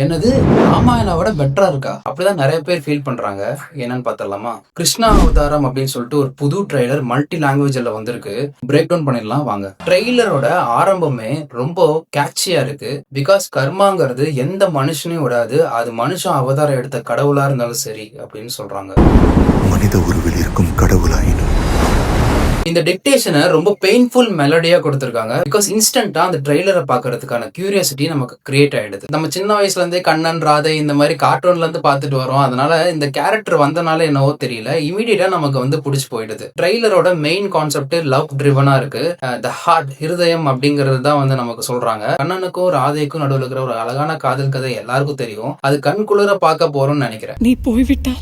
என்னது ராமாயணாவோட பெட்டரா இருக்கா? அப்படிதான் நிறைய பேர் ஃபீல் பண்றாங்க. என்னன்னு பார்த்தலாமா? கிருஷ்ணா அவதாரம் அப்படின்னு சொல்லிட்டு ஒரு புது ட்ரெய்லர் மல்டி லாங்குவேஜ்ல வந்திருக்கு. பிரேக் டவுன் பண்ணிடலாம் வாங்க. ட்ரெய்லரோட ஆரம்பமே ரொம்ப கேட்சியா இருக்கு. பிகாஸ் கர்மாங்கிறது எந்த மனுஷனையும் விடாது. அது மனுஷன் அவதாரம் எடுத்த கடவுளா இருந்தாலும் சரி அப்படின்னு சொல்றாங்க. மனித உருவில் இருக்கும் கடவுளாயினும் இந்த டிக்டேஷனை ரொம்ப பெயின்ஃபுல் மெலடியா கொடுத்திருக்காங்க. பிகாஸ் இன்ஸ்டன்டா அந்த ட்ரெய்லரை பாக்குறதுக்கான கியூரியாசிட்டி நமக்கு கிரியேட் ஆயிடுது. நம்ம சின்ன வயசுல இருந்தே கண்ணன் ராதை இந்த மாதிரி கார்ட்டூன்ல இருந்து பாத்துட்டு வரோம். அதனால இந்த கேரக்டர் வந்தனால என்னவோ தெரியல, இமீடியட்டா நமக்கு வந்து பிடிச்சு போயிடுது. ட்ரெய்லரோட மெயின் கான்செப்ட் லவ் ட்ரிவனா இருக்கு. த ஹார்ட், ஹிருதயம் அப்படிங்கிறது தான் வந்து நமக்கு சொல்றாங்க. கண்ணனுக்கும் ராதைக்கும் நடுவில் இருக்கிற ஒரு அழகான காதல் கதை எல்லாருக்கும் தெரியும். அது கண் குளிர பார்க்க போறோம்னு நினைக்கிறேன். நீ போய்விட்டால்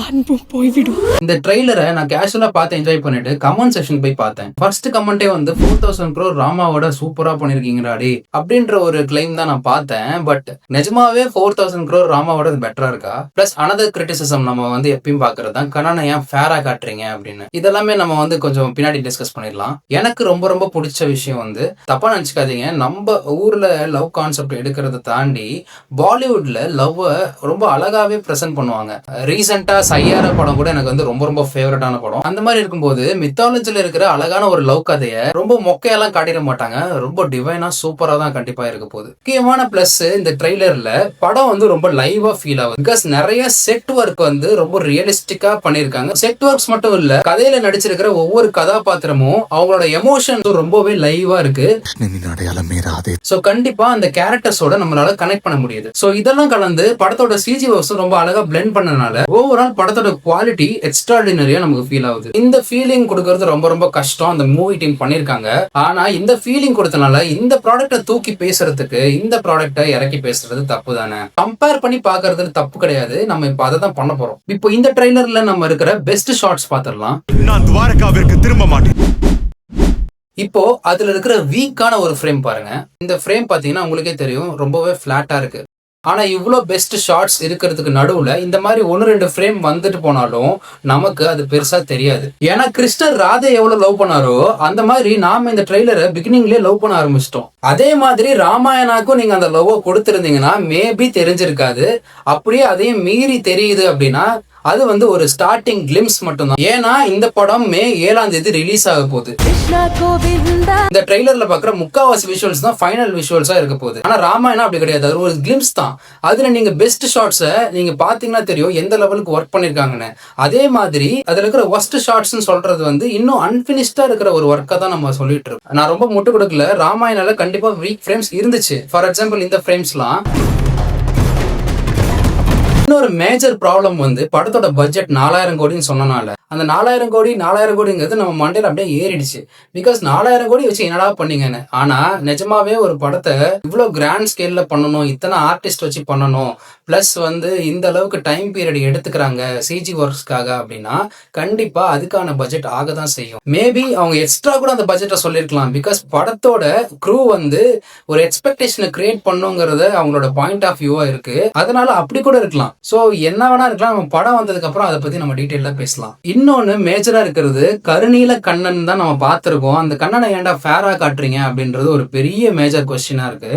அன்பும் போய்விடும். இந்த ட்ரெய்லரை நான் கேஷுவலா பார்த்து என்ஜாய் பண்ணிட்டு கமெண்ட் செக்ஷன் போய் பார்த்தேன். ஃபர்ஸ்ட் கமெண்டே வந்து 4000 crore ராமாவோட சூப்பரா பண்ணிருக்கீங்கடாடி அப்படின்ற ஒரு கிளைம் தான் நான் பார்த்தேன். பட் நிஜமாவே 4000 crore ராமாவோட பெட்டரா இருக்கா? பிளஸ் அனதர் கிரிட்டிசிசம் நம்ம வந்து எப்பயும் பாக்குறது தான், கண்ணனை ஏன் ஃபேரா காட்டுறீங்க அப்படின்னு. இதெல்லாமே நம்ம வந்து கொஞ்சம் பின்னாடி டிஸ்கஸ் பண்ணிடலாம். எனக்கு ரொம்ப ரொம்ப பிடிச்ச விஷயம் வந்து, தப்பா நினைச்சுக்காதீங்க, நம்ம ஊர்ல லவ் கான்செப்ட் எடுக்கிறத தாண்டி பாலிவுட்ல லவ் ரொம்ப அழகாவே பிரசன்ட் பண்ணுவாங்க. ரீசெண்டா சையாரா படம் கூட எனக்கு வந்து ரொம்ப ரொம்ப ஃபேவரட்டான படம். அந்த மாதிரி இருக்கும்போது மித்தாலஜில இருக்கிற அழகான ஒரு லவ் கதையை ரொம்ப மொக்கையெல்லாம் காட்டிட மாட்டாங்க. ரொம்ப டிவைனா சூப்பரா தான் கண்டிப்பா இருக்க போகுது. முக்கியமான பிளஸ், இந்த ட்ரெய்லர்ல படம் வந்து ரொம்ப லைவா ஃபீல் ஆகுது. பிகாஸ் நிறைய செட் ஒர்க் வந்து ரொம்ப ரியலிஸ்டிக்கா பண்ணிருக்காங்க. செட் ஒர்க்ஸ் மட்டும் இல்ல, கதையில நடிச்சிருக்கிற ஒவ்வொரு கதாபாத்திரமும் அவங்களோட எமோஷன் ரொம்பவே லைவா இருக்கு. சோ கண்டிப்பா அந்த கேரக்டர்ஸோட நம்மளால கனெக்ட் பண்ண முடியுது. சோ இதெல்லாம் கலந்து படத்தோட சிஜி ஒர்க்ஸ் ரொம்ப அழகா பிளெண்ட் பண்ணனால ஓவரால் படத்தோட குவாலிட்டி எக்ஸ்ட்ராடினரியா நமக்கு ஃபீல் ஆகுது. இந்த ஃபீலிங் கொடுக்கறது ரொம்ப ரொம்ப கஷ்டம். அந்த மூவி டீம் பண்ணிருக்காங்க. ஆனா இந்த ஃபீலிங் கொடுத்தனால இந்த ப்ராடக்ட்டை தூக்கி பேசுறதுக்கு இந்த ப்ராடக்ட்டை இறக்கி பேசுறது தப்பு தானே. கம்பேர் பண்ணி பாக்குறது தப்பு கிடையாது. நம்ம இப்ப அதை தான் பண்ண போறோம். இப்போ இந்த ட்ரெய்லர்ல நம்ம இருக்கிற பெஸ்ட் ஷாட்ஸ் பாத்திரலாம். நான் துவாரகாவிற்கு திரும்ப மாட்டேன். இப்போ அதுல இருக்கிற வீக்கான ஒரு ஃப்ரேம் பாருங்க. இந்த ஃப்ரேம் பாத்தீங்கன்னா உங்களுக்கே தெரியும், ரொம்பவே பிளாட்டா இருக்கு. ஆனா இவ்வளோ பெஸ்ட் ஷாட்ஸ் இருக்கிறதுக்கு நடுவுல இந்த மாதிரி 1-2 ஃப்ரேம் வந்துட்டு போனாலும் நமக்கு அது பெருசா தெரியாது. ஏன்னா கிருஷ்ணர் ராதை எவ்வளவு லவ் பண்ணாரோ அந்த மாதிரி நாம இந்த ட்ரெய்லரை பிகினிங்லயே லவ் பண்ண ஆரம்பிச்சிட்டோம். அதே மாதிரி ராமாயணாக்கும் நீங்க அந்த லவ் கொடுத்திருந்தீங்கன்னா மேபி தெரிஞ்சிருக்காது. அப்படியே அதையும் மீறி தெரியுது அப்படின்னா அது வந்து ஒரு ஸ்டார்டிங் கிளிம்ஸ் மட்டும் தான். ஏன்னா இந்த படம் மே 7ஆம் தேதி ரிலீஸ் ஆக போகுது. இந்த ட்ரெய்லர்ல பாக்குற முக்காவாசி விஷுவல்ஸ் தான் ஃபைனல் விஷுவல்ஸா இருக்க போகுது. ஆனா ராமாயணம் அப்படி கிடையாது, அது ஒரு கிளிம்ஸ் தான். அதுல நீங்க பெஸ்ட் ஷாட்ஸை நீங்க பாத்தீங்கன்னா தெரியும் எந்த லெவலுக்கு ஒர்க் பண்ணிருக்காங்கன்னு. அதே மாதிரி அதுல இருக்கிற ஒர்ஸ்ட் ஷாட்ஸ் சொல்றது வந்து இன்னும் அன்பினிஷ்டா இருக்கிற ஒரு ஒர்க்கை தான் நம்ம சொல்லிட்டு இருக்கோம். நான் ரொம்ப முட்டு கொடுக்கல, ராமாயணால கண்டிப்பா வீக் ஃப்ரேம்ஸ் இருந்துச்சு. ஃபார் எக்ஸாம்பிள் இந்த ஃப்ரேம்ஸ்லாம். இன்னொரு மேஜர் ப்ராப்ளம் வந்து படத்தோட பட்ஜெட் 4000 கோடின்னு சொன்னனால அந்த 4000 கோடிங்கிறது நம்ம மண்டையில அப்படியே ஏறிடுச்சு. பிகாஸ் 4000 கோடி வச்சு என்னடா பண்ணீங்கன்னு. ஆனா நிஜமாவே ஒரு படத்தை இவ்வளவு கிராண்ட் ஸ்கேல்ல பண்ணணும், இத்தனை ஆர்டிஸ்ட் வச்சு பண்ணணும், பிளஸ் வந்து இந்த அளவுக்கு டைம் பீரியட் எடுத்துக்கிறாங்க சிஜி ஒர்க்ஸ்க்காக அப்படின்னா கண்டிப்பா அதுக்கான பட்ஜெட் ஆக தான் செய்யும். மேபி அவங்க எக்ஸ்ட்ரா கூட அந்த பட்ஜெட்டை சொல்லிருக்கலாம். பிகாஸ் படத்தோட க்ரூ வந்து ஒரு எக்ஸ்பெக்டேஷனை கிரியேட் பண்ணுங்கிறத அவங்களோட பாயிண்ட் ஆஃப் வியூவா இருக்கு. அதனால அப்படி கூட இருக்கலாம். சோ என்ன வேணா இருக்கலாம். நம்ம படம் வந்ததுக்கு அப்புறம் அதை பத்தி நம்ம டீட்டெயிலா பேசலாம். இன்னொன்னு மேஜரா இருக்கிறது, கருநீல கண்ணன் தான் நம்ம பார்த்திருக்கோம். அந்த கண்ணனை ஏன்டா ஃபேரா காட்டுறீங்க அப்படின்றது ஒரு பெரிய மேஜர் கொஸ்டினா இருக்கு.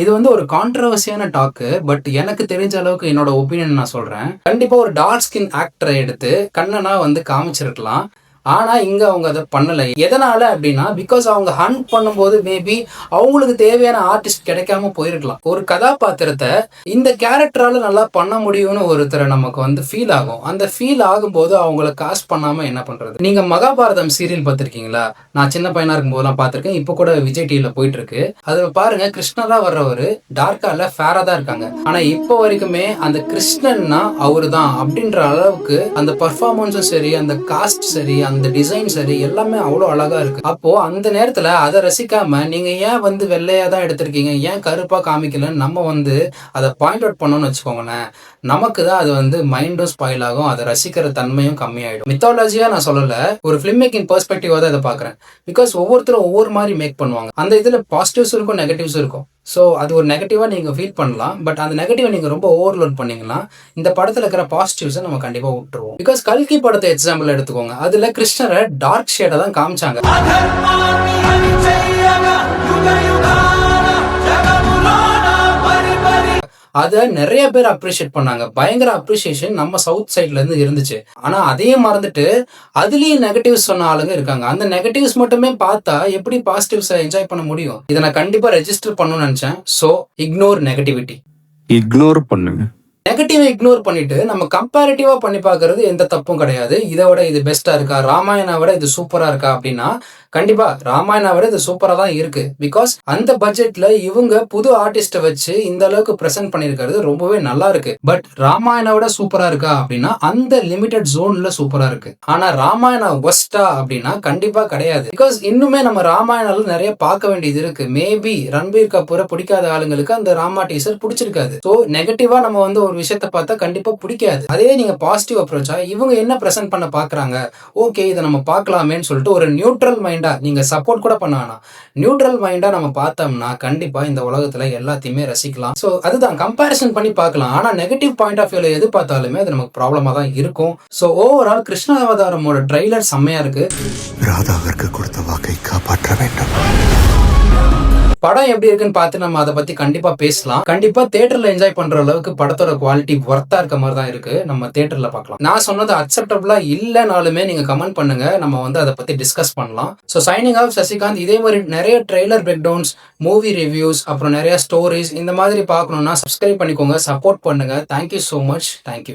இது வந்து ஒரு கான்ட்ரவர்சியான டாக்கு. பட் எனக்கு தெரிஞ்ச அளவுக்கு என்னோட ஒப்பீனியன் நான் சொல்றேன். கண்டிப்பா ஒரு டார்க் ஸ்கின் ஆக்டரை எடுத்து கண்ணனா வந்து காமிச்சிருக்கலாம். ஆனா இங்க அவங்க அதை பண்ணலை. எதனால அப்படின்னா பிகாஸ் அவங்க ஹண்ட் பண்ணும்போது மேபி அவங்களுக்கு தேவையான ஆர்டிஸ்ட் கிடைக்காம போயிருக்கலாம். ஒரு கதாபாத்திரத்தை இந்த கேரக்டரால நல்லா பண்ண முடியும்னு ஒருத்தரை நமக்கு வந்து ஃபீல் ஆகும். அந்த ஃபீல் ஆகும்போது அவங்கள காஸ்ட் பண்ணாம என்ன பண்றது? நீங்க மகாபாரதம் சீரியல் பார்த்திருக்கீங்களா? நான் சின்ன பையனா இருக்கும் போதெல்லாம் பார்த்திருக்கேன். இப்போ கூட விஜய் டிவில போயிட்டு இருக்கு. அதுல பாருங்க, கிருஷ்ணரா வர்றவரு டார்க்கா இல்ல ஃபேரா தான் இருக்காங்க. ஆனா இப்போ வரைக்குமே அந்த கிருஷ்ணன்னா அவரு தான் அப்படின்ற அளவுக்கு அந்த பர்ஃபார்மன்ஸும் சரி, அந்த காஸ்ட் சரி, அந்த டிசைன் சரி, எல்லாமே அவ்வளோ அழகா இருக்கு. அப்போ அந்த நேரத்துல அதை ரசிக்காம நீங்க ஏன் வந்து வெள்ளையா தான் எடுத்திருக்கீங்க, ஏன் கருப்பா காமிக்கலன்னு நம்ம வந்து அதை பாயிண்ட் அவுட் பண்ணோம்னு வச்சுக்கோங்களேன், நமக்கு தான் அது வந்து மைண்டும் ஸ்பாயில் ஆகும். அதை ரசிக்கிற தன்மையும் கம்மியாயிடும். மித்தாலஜியா நான் சொல்லல, ஒரு ஃபிலிம் மேக்கிங் பெர்ஸ்பெக்டிவா தான் இதை பாக்குறேன். பிகாஸ் ஒவ்வொருத்தரும் ஒவ்வொரு மாதிரி மேக் பண்ணுவாங்க. அந்த இதுல பாசிட்டிவ்ஸ் இருக்கும், நெகட்டிவ்ஸ் இருக்கும். ஸோ அது ஒரு நெகட்டிவா நீங்க ஃபீல் பண்ணலாம். பட் அந்த நெகட்டிவா நீங்க ரொம்ப ஓவர்லோட் பண்ணீங்கன்னா இந்த படத்துல இருக்கிற பாசிட்டிவ்ஸை நம்ம கண்டிப்பா விட்டுருவோம். பிகாஸ் கல்கி படத்தை எக்ஸாம்பிள் எடுத்துக்கோங்க. அதுல கிருஷ்ணரை டார்க் ஷேடை தான் காமிச்சாங்க. அதை நிறைய பேர் அப்ரிஷியேட் பண்ணாங்க. பயங்கர அப்ரிசியேஷன் நம்ம சவுத் சைட்ல இருந்து இருந்துச்சு. ஆனா அதையும் மறந்துட்டு அதுலயும் நெகட்டிவ்ஸ் சொன்ன ஆளுங்க இருக்காங்க. அந்த நெகட்டிவ்ஸ் மட்டுமே பார்த்தா எப்படி பாசிட்டிவ்ஸை என்ஜாய் பண்ண முடியும்? இதை நான் கண்டிப்பா ரெஜிஸ்டர் பண்ணணும்னு நினைச்சேன். So ignore negativity. இக்னோர் பண்ணுங்க. நெகட்டிவ் இக்னோர் பண்ணிட்டு நம்ம கம்பேரிட்டிவா பண்ணி பார்க்கறது எந்த தப்பும் கிடையாது. இதை விட இது பெஸ்டா இருக்கா, ராமாயணா விட இது சூப்பரா இருக்கா அப்படின்னா கண்டிப்பா ராமாயணா விட இது சூப்பரா தான் இருக்கு. பிகாஸ் அந்த பட்ஜெட்ல இவங்க புது ஆர்டிஸ்ட வச்சு இந்த அளவுக்கு பிரசன்ட் பண்ணிருக்கிறது ரொம்பவே நல்லா இருக்கு. பட் ராமாயணா விட சூப்பரா இருக்கா அப்படின்னா அந்த லிமிடெட் ஜோன்ல சூப்பரா இருக்கு. ஆனா ராமாயணா ஒஸ்டா அப்படின்னா கண்டிப்பா கிடையாது. பிகாஸ் இன்னுமே நம்ம ராமாயணால நிறைய பார்க்க வேண்டியது இருக்கு. மேபி ரன்பீர் கபூரை பிடிக்காத ஆளுங்களுக்கு அந்த ராமா டீசர் பிடிச்சிருக்காது. ஸோ நெகட்டிவா நம்ம வந்து ஒரு விஷயத்த பார்த்தா கண்டிப்பா பிடிக்காது. அதே நீங்க பாசிட்டிவ் அப்ரோச்சா இவங்க என்ன பிரசன்ட் பண்ண பாக்குறாங்க, ஓகே இதை நம்ம பார்க்கலாமேன்னு சொல்லிட்டு ஒரு நியூட்ரல் மைண்டா நீங்க சப்போர்ட் கூட பண்ண வேணாம், நியூட்ரல் மைண்டா நம்ம பார்த்தோம்னா கண்டிப்பா இந்த உலகத்துல எல்லாத்தையுமே ரசிக்கலாம். ஸோ அதுதான் கம்பேரிசன் பண்ணி பார்க்கலாம். ஆனா நெகட்டிவ் பாயிண்ட் ஆஃப் வியூல எது பார்த்தாலுமே அது நமக்கு ப்ராப்ளமா தான் இருக்கும். ஸோ ஓவரால் கிருஷ்ண அவதாரமோட ட்ரைலர் செம்மையா இருக்கு. ராதாவிற்கு கொடுத்த வாக்கை காப்பாற்ற வேண்டும். படம் எப்படி இருக்குன்னு பார்த்து நம்ம அதை பத்தி கண்டிப்பா பேசலாம். கண்டிப்பா தியேட்டர்ல என்ஜாய் பண்ற அளவுக்கு படத்தோட குவாலிட்டி ஒர்த்தா இருக்க மாதிரி தான் இருக்கு. நம்ம தியேட்டர்ல பார்க்கலாம். நான் சொன்னது அக்செப்டபிளா இல்லைனாலுமே நீங்க கமெண்ட் பண்ணுங்க, நம்ம வந்து அதை பத்தி டிஸ்கஸ் பண்ணலாம். So signing off Sasikanth. இதே மாதிரி நிறைய trailer breakdowns, movie reviews, அப்புறம் நிறைய ஸ்டோரிஸ் இந்த மாதிரி பார்க்கணும்னா சப்ஸ்கிரைப் பண்ணிக்கோங்க, சப்போர்ட் பண்ணுங்க. Thank you so much. தேங்க்யூ.